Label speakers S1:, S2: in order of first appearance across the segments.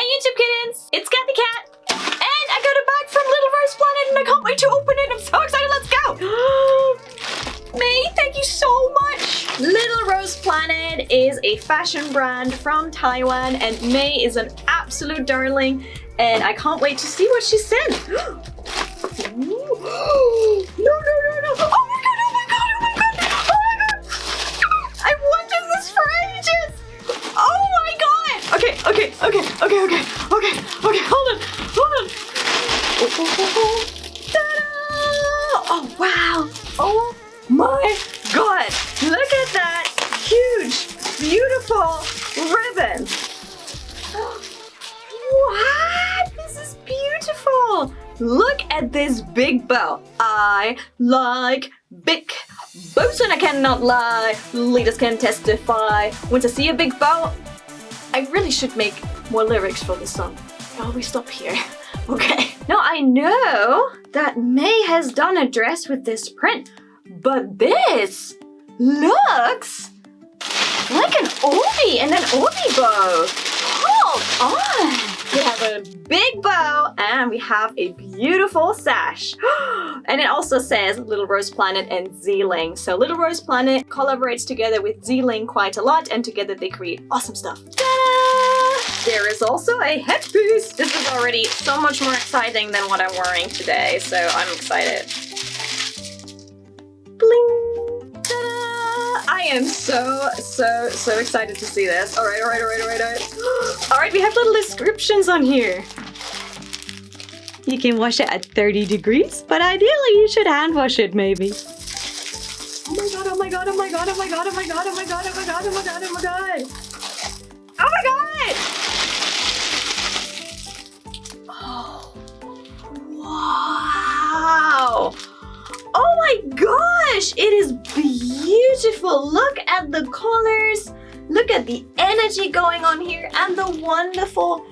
S1: YouTube kittens, it's Cathy Cat, and I got a bag from Little Rose Planet and I can't wait to open it. I'm so excited, let's go! May, thank you so much! Little Rose Planet is a fashion brand from Taiwan and May is an absolute darling and I can't wait to see what she sent. No! Oh my god, oh my god, oh my god, oh my god! I've wanted this for ages! Oh my god! Okay, hold on. Ta-da! Oh wow! Oh my god! Look at that huge, beautiful ribbon! What? This is beautiful! Look at this big bow. I like big bows and I cannot lie. Leaders can testify. Once I see a big bow, I really should make more lyrics for this song. Oh, we stop here. Okay. Now I know that May has done a dress with this print, but this looks like an oldie and an oldie bow. Hold on. We have a big bow and we have a beautiful sash. And it also says Little Rose Planet and Zihling. So Little Rose Planet collaborates together with Zihling quite a lot and together they create awesome stuff. Ta-da! There is also a headpiece. This is already so much more exciting than what I'm wearing today, so I'm excited. Bling! I am so excited to see this. All right. All right, we have little descriptions on here. You can wash it at 30 degrees, but ideally you should hand wash it maybe. Oh my god. Oh my god. Oh, wow. Oh my gosh, it is beautiful. Look at the colors. Look at the energy going on here and the wonderful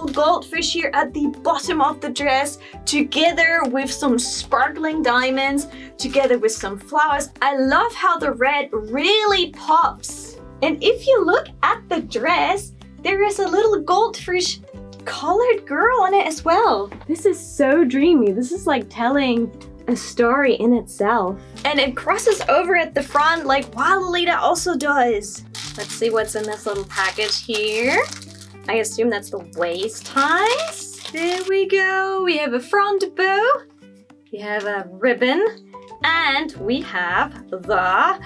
S1: goldfish here at the bottom of the dress together with some sparkling diamonds, together with some flowers. I love how the red really pops. And if you look at the dress, there is a little goldfish colored girl on it as well. This is so dreamy. This is like telling a story in itself. And it crosses over at the front like Lolita also does. Let's see what's in this little package here. I assume that's the waist ties. There we go. We have a front bow. We have a ribbon. And we have the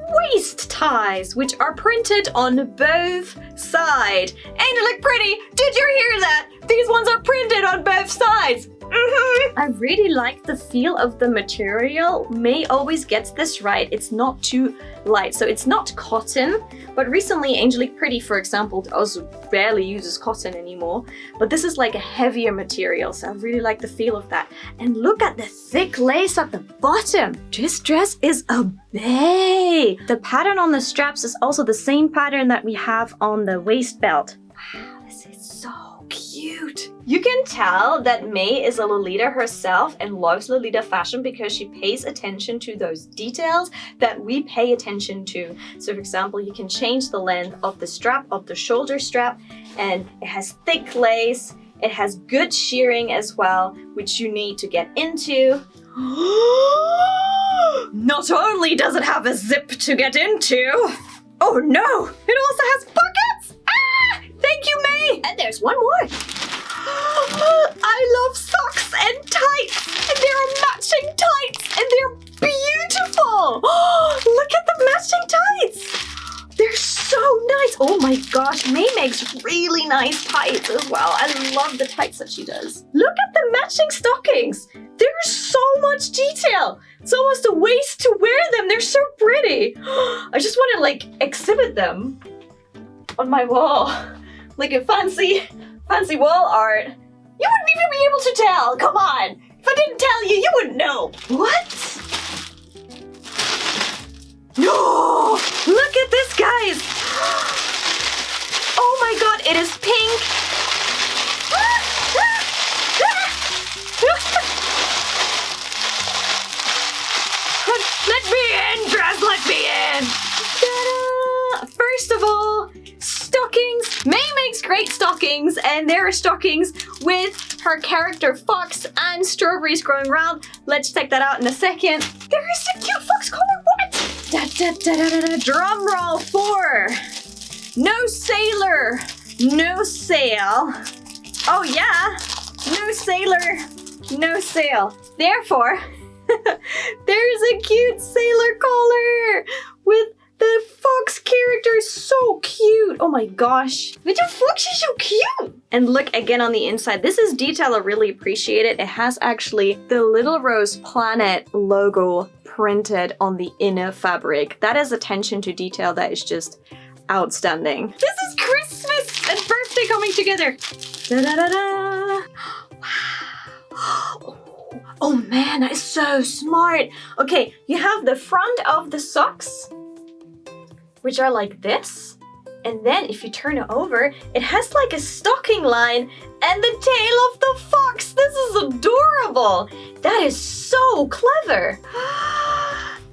S1: waist ties, which are printed on both sides. And they look pretty. Did you hear that? These ones are printed on both sides. I really like the feel of the material. May always gets this right. It's not too light, so it's not cotton. But recently, Angelique Pretty, for example, also barely uses cotton anymore. But this is like a heavier material, so I really like the feel of that. And look at the thick lace at the bottom. This dress is a bay. The pattern on the straps is also the same pattern that we have on the waist belt. Wow, this is so cute. You can tell that May is a Lolita herself and loves Lolita fashion because she pays attention to those details that we pay attention to. So for example, you can change the length of the strap, of the shoulder strap, and it has thick lace. It has good shearing as well, which you need to get into. Not only does it have a zip to get into, oh no, it also has pockets! Ah! Thank you, May! And there's one more. I love socks and tights, and there are matching tights, and they're beautiful. Look at the matching tights. They're so nice. Oh my gosh, May makes really nice tights as well. I love the tights that she does. Look at the matching stockings. There's so much detail. It's almost a waste to wear them. They're so pretty. I just want to like exhibit them on my wall. Like a fancy wall art. You wouldn't even be able to tell. Come on. If I didn't tell you, you wouldn't know. What? No! Look at this, guys. Oh my god, it is pink. Let me in, dress, let me in. Ta-da! First of all, stockings. May makes great stockings, and there are stockings with her character Fox and strawberries growing around. Let's check that out in a second. There is a cute fox collar. What? Da, da, da, da, da, da. Drum roll 4. No sailor, no sail. Oh yeah, no sailor, no sail. Therefore, there's a cute sailor collar with the fox character. So cute. Oh my gosh. Little fox is so cute. And look again on the inside. This is detail I really appreciate it. It has actually the Little Rose Planet logo printed on the inner fabric. That is attention to detail that is just outstanding. This is Christmas and birthday coming together. Da da da da. Wow. Oh man, that is so smart. Okay, you have the front of the socks, which are like this. And then if you turn it over, it has like a stocking line and the tail of the fox. This is adorable. That is so clever.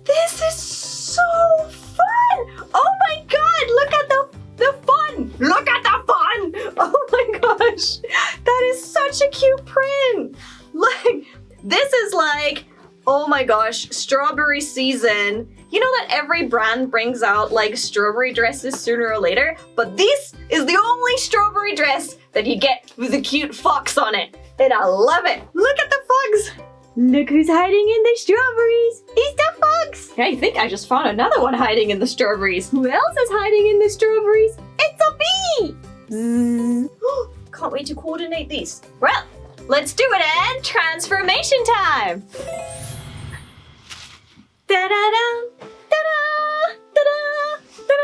S1: This is so fun. Oh my god, look at the fun. Look at the fun. Oh my gosh. That is such a cute print. Like, this is like, oh my gosh, strawberry season. You know that every brand brings out like strawberry dresses sooner or later, but this is the only strawberry dress that you get with a cute fox on it. And I love it. Look at the fox. Look who's hiding in the strawberries. It's the fox. I think I just found another one hiding in the strawberries. Who else is hiding in the strawberries? It's a bee. Can't wait to coordinate these. Well, let's do it, and transformation time. Da-da-da, da-da, da-da, da-da,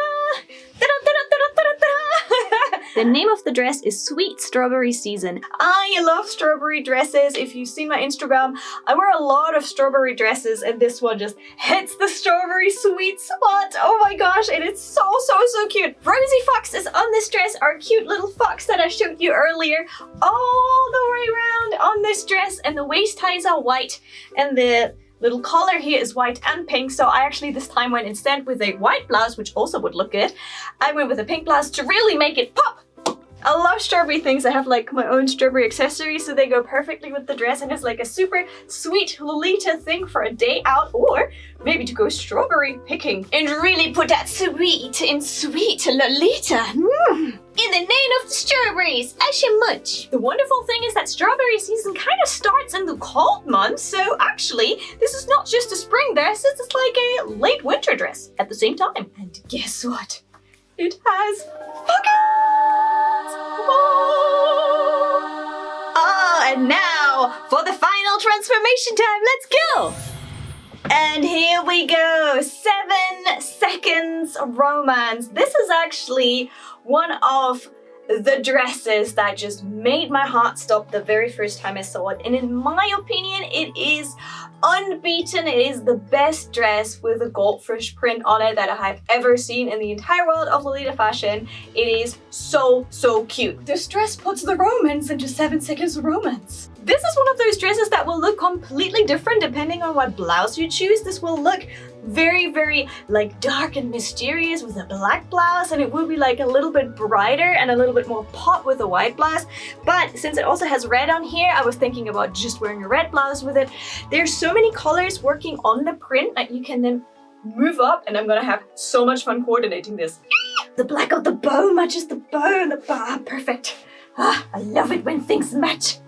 S1: da-da, da-da, da-da. The name of the dress is Sweet Strawberry Season. I love strawberry dresses. If you see my Instagram, I wear a lot of strawberry dresses, and this one just hits the strawberry sweet spot. Oh my gosh, and it's so cute. Rosie Fox is on this dress, our cute little fox that I showed you earlier, all the way around on this dress, and the waist ties are white, and the little collar here is white and pink, so I actually this time went instead with a white blouse, which also would look good. I went with a pink blouse to really make it pop. I love strawberry things. I have like my own strawberry accessories, so they go perfectly with the dress, and it's like a super sweet Lolita thing for a day out, or maybe to go strawberry picking and really put that sweet in sweet Lolita. In the name of the strawberries, I should munch. The wonderful thing is that strawberry season kind of starts in the cold months, so actually this is not just a spring dress, it's like a late winter dress at the same time. And guess what? It has pockets! Oh, and now for the final transformation time, let's go! And here we go, 7 seconds romance. This is actually one of the dresses that just made my heart stop the very first time I saw it. And in my opinion, it is unbeaten. It is the best dress with a goldfish print on it that I have ever seen in the entire world of Lolita fashion. It is so cute. This dress puts the romance into 7 seconds of romance. This is one of those dresses that will look completely different depending on what blouse you choose. This will look very like dark and mysterious with a black blouse, and it will be like a little bit brighter and a little bit more pop with a white blouse. But since it also has red on here, I was thinking about just wearing a red blouse with it. There's so many colors working on the print that you can then move up, and I'm gonna have so much fun coordinating this. The black of the bow matches the bow and the bar. Perfect. I love it when things match.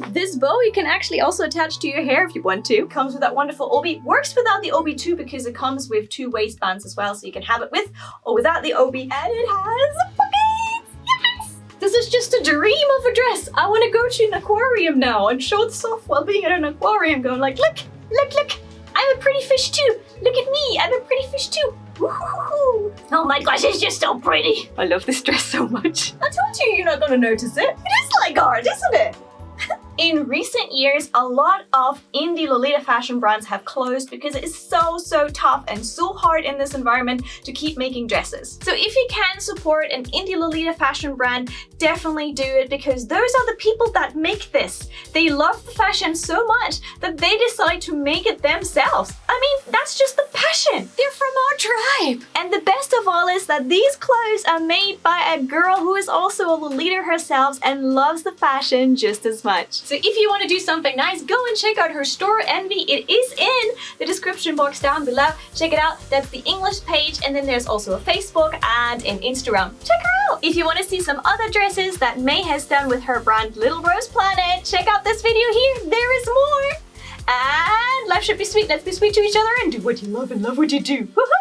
S1: This bow you can actually also attach to your hair if you want to. Comes with that wonderful obi. Works without the obi too, because it comes with 2 waistbands as well, so you can have it with or without the obi. And it has pockets! Yes! This is just a dream of a dress. I want to go to an aquarium now and show this off while being at an aquarium, going like, look, I'm a pretty fish too. Look at me, I'm a pretty fish too. Woohoo! Oh my gosh, it's just so pretty. I love this dress so much. I told you you're not gonna notice it. It is like art, isn't it? In recent years, a lot of indie Lolita fashion brands have closed because it is so tough and so hard in this environment to keep making dresses. So if you can support an indie Lolita fashion brand, definitely do it because those are the people that make this. They love the fashion so much that they decide to make it themselves. I mean, that's just the passion.
S2: They're from our tribe.
S1: And the best of all is that these clothes are made by a girl who is also a Lolita herself and loves the fashion just as much. So if you want to do something nice, go and check out her store, Envy. It is in the description box down below. Check it out. That's the English page, and then there's also a Facebook and an Instagram. Check her out! If you want to see some other dresses that May has done with her brand Little Rose Planet, check out this video here. There is more! And life should be sweet. Let's be sweet to each other and do what you love and love what you do. Woohoo!